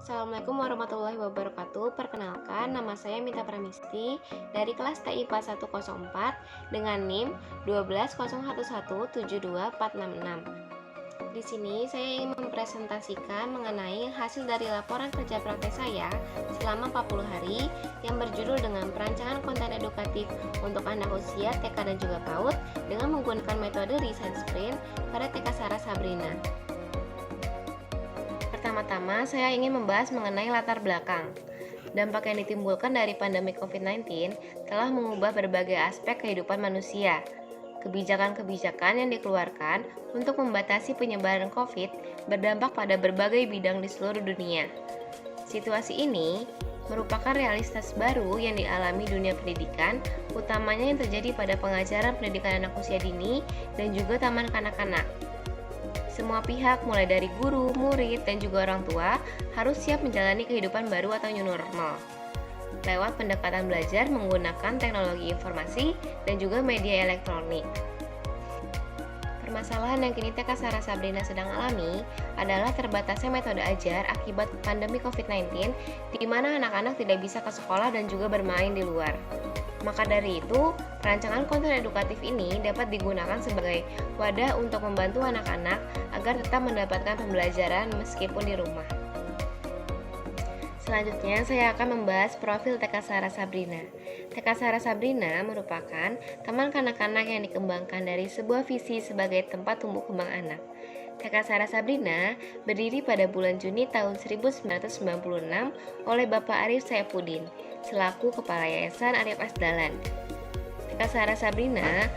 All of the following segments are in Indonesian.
Assalamualaikum warahmatullahi wabarakatuh. Perkenalkan, nama saya Mita Pramisti dari kelas TIPA 104 dengan NIM 12011724666. Di sini saya ingin mempresentasikan mengenai hasil dari laporan kerja praktek saya selama 40 hari yang berjudul dengan perancangan konten edukatif untuk anak usia TK dan juga PAUD dengan menggunakan metode desain sprint pada TK Sarah Sabrina. Pertama-tama, saya ingin membahas mengenai latar belakang. Dampak yang ditimbulkan dari pandemi COVID-19 telah mengubah berbagai aspek kehidupan manusia. Kebijakan-kebijakan yang dikeluarkan untuk membatasi penyebaran COVID berdampak pada berbagai bidang di seluruh dunia. Situasi ini merupakan realitas baru yang dialami dunia pendidikan, utamanya yang terjadi pada pengajaran pendidikan anak usia dini dan juga taman kanak-kanak. Semua pihak, mulai dari guru, murid, dan juga orang tua, harus siap menjalani kehidupan baru atau new normal lewat pendekatan belajar menggunakan teknologi informasi dan juga media elektronik. Permasalahan yang kini TK Sarah Sabrina sedang alami adalah terbatasnya metode ajar akibat pandemi COVID-19, di mana anak-anak tidak bisa ke sekolah dan juga bermain di luar. Maka dari itu, perancangan konten edukatif ini dapat digunakan sebagai wadah untuk membantu anak-anak agar tetap mendapatkan pembelajaran meskipun di rumah. Selanjutnya, saya akan membahas profil TK Sarah Sabrina. TK Sarah Sabrina merupakan taman kanak-kanak yang dikembangkan dari sebuah visi sebagai tempat tumbuh kembang anak. TK Sarah Sabrina berdiri pada bulan Juni tahun 1996 oleh Bapak Arif Saifuddin selaku Kepala Yayasan Arif Asdallan. TK Sarah Sabrina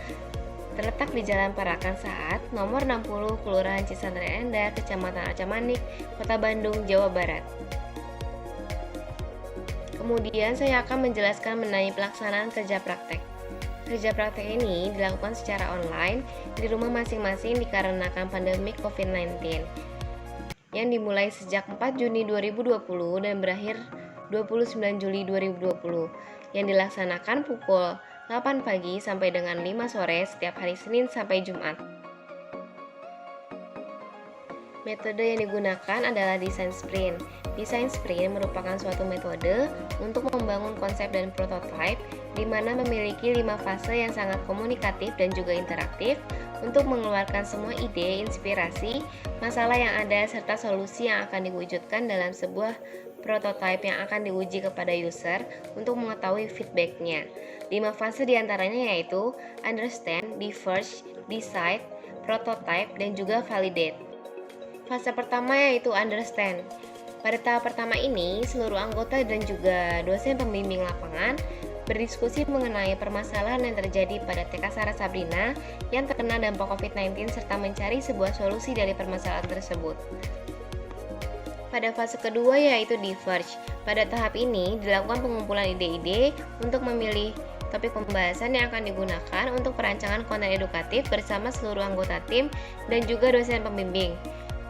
terletak di Jalan Parakan Saat, nomor 60, Kelurahan Cisandra Endah, Kecamatan Arca Manik, Kota Bandung, Jawa Barat. Kemudian saya akan menjelaskan mengenai pelaksanaan kerja praktek. Kerja praktek ini dilakukan secara online di rumah masing-masing dikarenakan pandemi COVID-19 yang dimulai sejak 4 Juni 2020 dan berakhir 29 Juli 2020 yang dilaksanakan pukul 8 pagi sampai dengan 5 sore setiap hari Senin sampai Jumat. Metode yang digunakan adalah desain sprint. Desain sprint merupakan suatu metode untuk membangun konsep dan prototipe di mana memiliki 5 fase yang sangat komunikatif dan juga interaktif untuk mengeluarkan semua ide, inspirasi, masalah yang ada serta solusi yang akan diwujudkan dalam sebuah prototipe yang akan diuji kepada user untuk mengetahui feedbacknya. 5 fase diantaranya yaitu understand, diverge, decide, prototype, dan juga validate. Fase pertama yaitu understand. Pada tahap pertama ini, seluruh anggota dan juga dosen pembimbing lapangan berdiskusi mengenai permasalahan yang terjadi pada TK Sarah Sabrina yang terkena dampak COVID-19 serta mencari sebuah solusi dari permasalahan tersebut. Pada fase kedua yaitu diverge. Pada tahap ini dilakukan pengumpulan ide-ide untuk memilih topik pembahasan yang akan digunakan untuk perancangan konten edukatif bersama seluruh anggota tim dan juga dosen pembimbing.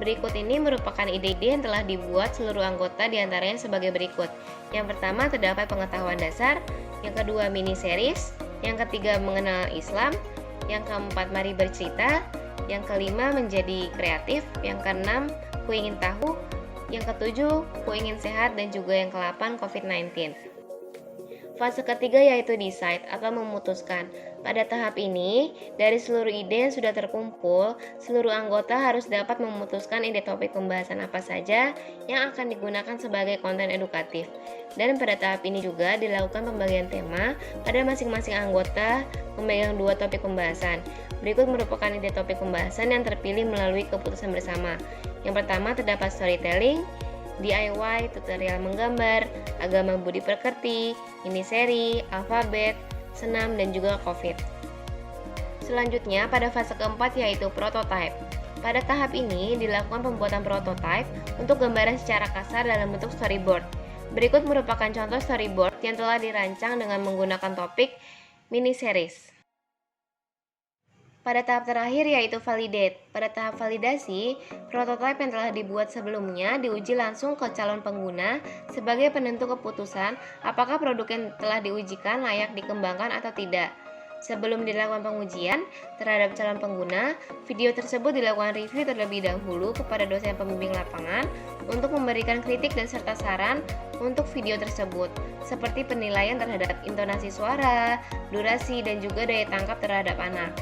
Berikut ini merupakan ide-ide yang telah dibuat seluruh anggota diantaranya sebagai berikut. Yang pertama terdapat pengetahuan dasar, yang kedua mini series, yang ketiga mengenal Islam, yang keempat mari bercerita, yang kelima menjadi kreatif, yang keenam ku ingin tahu, yang ketujuh ku ingin sehat, dan juga yang ke-8 COVID-19. Fase ketiga yaitu decide atau memutuskan. Pada tahap ini, dari seluruh ide yang sudah terkumpul, seluruh anggota harus dapat memutuskan ide topik pembahasan apa saja yang akan digunakan sebagai konten edukatif. Dan pada tahap ini juga dilakukan pembagian tema pada masing-masing anggota memegang 2 topik pembahasan. Berikut merupakan ide topik pembahasan yang terpilih melalui keputusan bersama. Yang pertama terdapat storytelling, DIY, tutorial menggambar, agama budi pekerti, mini seri, alfabet, senam, dan juga COVID. Selanjutnya pada fase keempat yaitu prototype. Pada tahap ini dilakukan pembuatan prototype untuk gambaran secara kasar dalam bentuk storyboard. Berikut merupakan contoh storyboard yang telah dirancang dengan menggunakan topik mini series. Pada tahap terakhir yaitu validate. Pada tahap validasi, prototipe yang telah dibuat sebelumnya diuji langsung ke calon pengguna sebagai penentu keputusan apakah produk yang telah diujikan layak dikembangkan atau tidak. Sebelum dilakukan pengujian terhadap calon pengguna, video tersebut dilakukan review terlebih dahulu kepada dosen pembimbing lapangan untuk memberikan kritik dan serta saran untuk video tersebut, seperti penilaian terhadap intonasi suara, durasi, dan juga daya tangkap terhadap anak.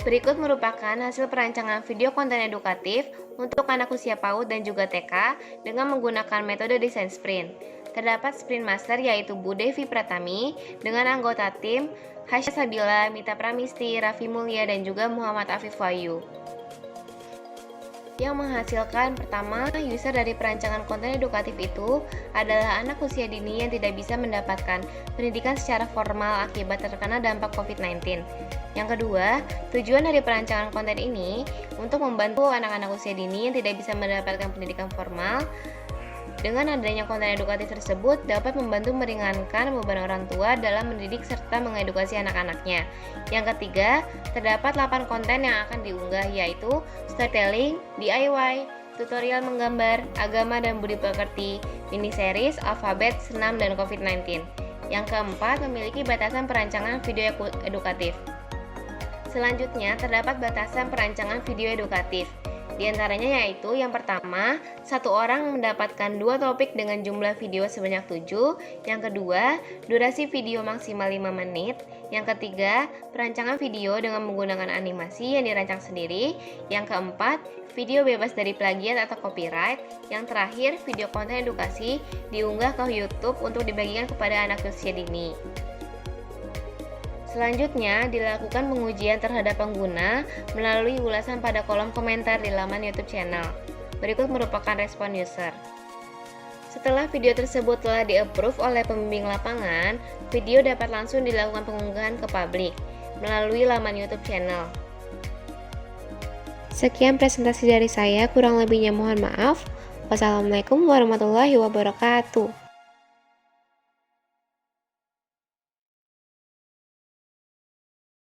Berikut merupakan hasil perancangan video konten edukatif untuk anak usia PAUD dan juga TK dengan menggunakan metode desain sprint. Terdapat sprint master yaitu Bu Devi Pratami dengan anggota tim Hasya Sabila, Mita Pramisti, Raffi Mulya, dan juga Muhammad Afif Wahyu. Yang menghasilkan pertama, user dari perancangan konten edukatif itu adalah anak usia dini yang tidak bisa mendapatkan pendidikan secara formal akibat terkena dampak COVID-19. Yang kedua, tujuan dari perancangan konten ini untuk membantu anak-anak usia dini yang tidak bisa mendapatkan pendidikan formal. Dengan adanya konten edukatif tersebut dapat membantu meringankan beban orang tua dalam mendidik serta mengedukasi anak-anaknya. Yang ketiga, terdapat 8 konten yang akan diunggah yaitu storytelling, DIY, tutorial menggambar, agama dan budi pekerti, mini series, alfabet, senam, dan COVID-19. Yang keempat, memiliki batasan perancangan video edukatif. Selanjutnya, terdapat batasan perancangan video edukatif. Di antaranya yaitu yang pertama, satu orang mendapatkan 2 topik dengan jumlah video sebanyak 7. Yang kedua, durasi video maksimal 5 menit. Yang ketiga, perancangan video dengan menggunakan animasi yang dirancang sendiri. Yang keempat, video bebas dari plagiat atau copyright. Yang terakhir, video konten edukasi diunggah ke YouTube untuk dibagikan kepada anak usia dini. Selanjutnya, dilakukan pengujian terhadap pengguna melalui ulasan pada kolom komentar di laman YouTube channel. Berikut merupakan respon user. Setelah video tersebut telah di-approve oleh pembimbing lapangan, video dapat langsung dilakukan pengunggahan ke publik melalui laman YouTube channel. Sekian presentasi dari saya, kurang lebihnya mohon maaf. Wassalamualaikum warahmatullahi wabarakatuh.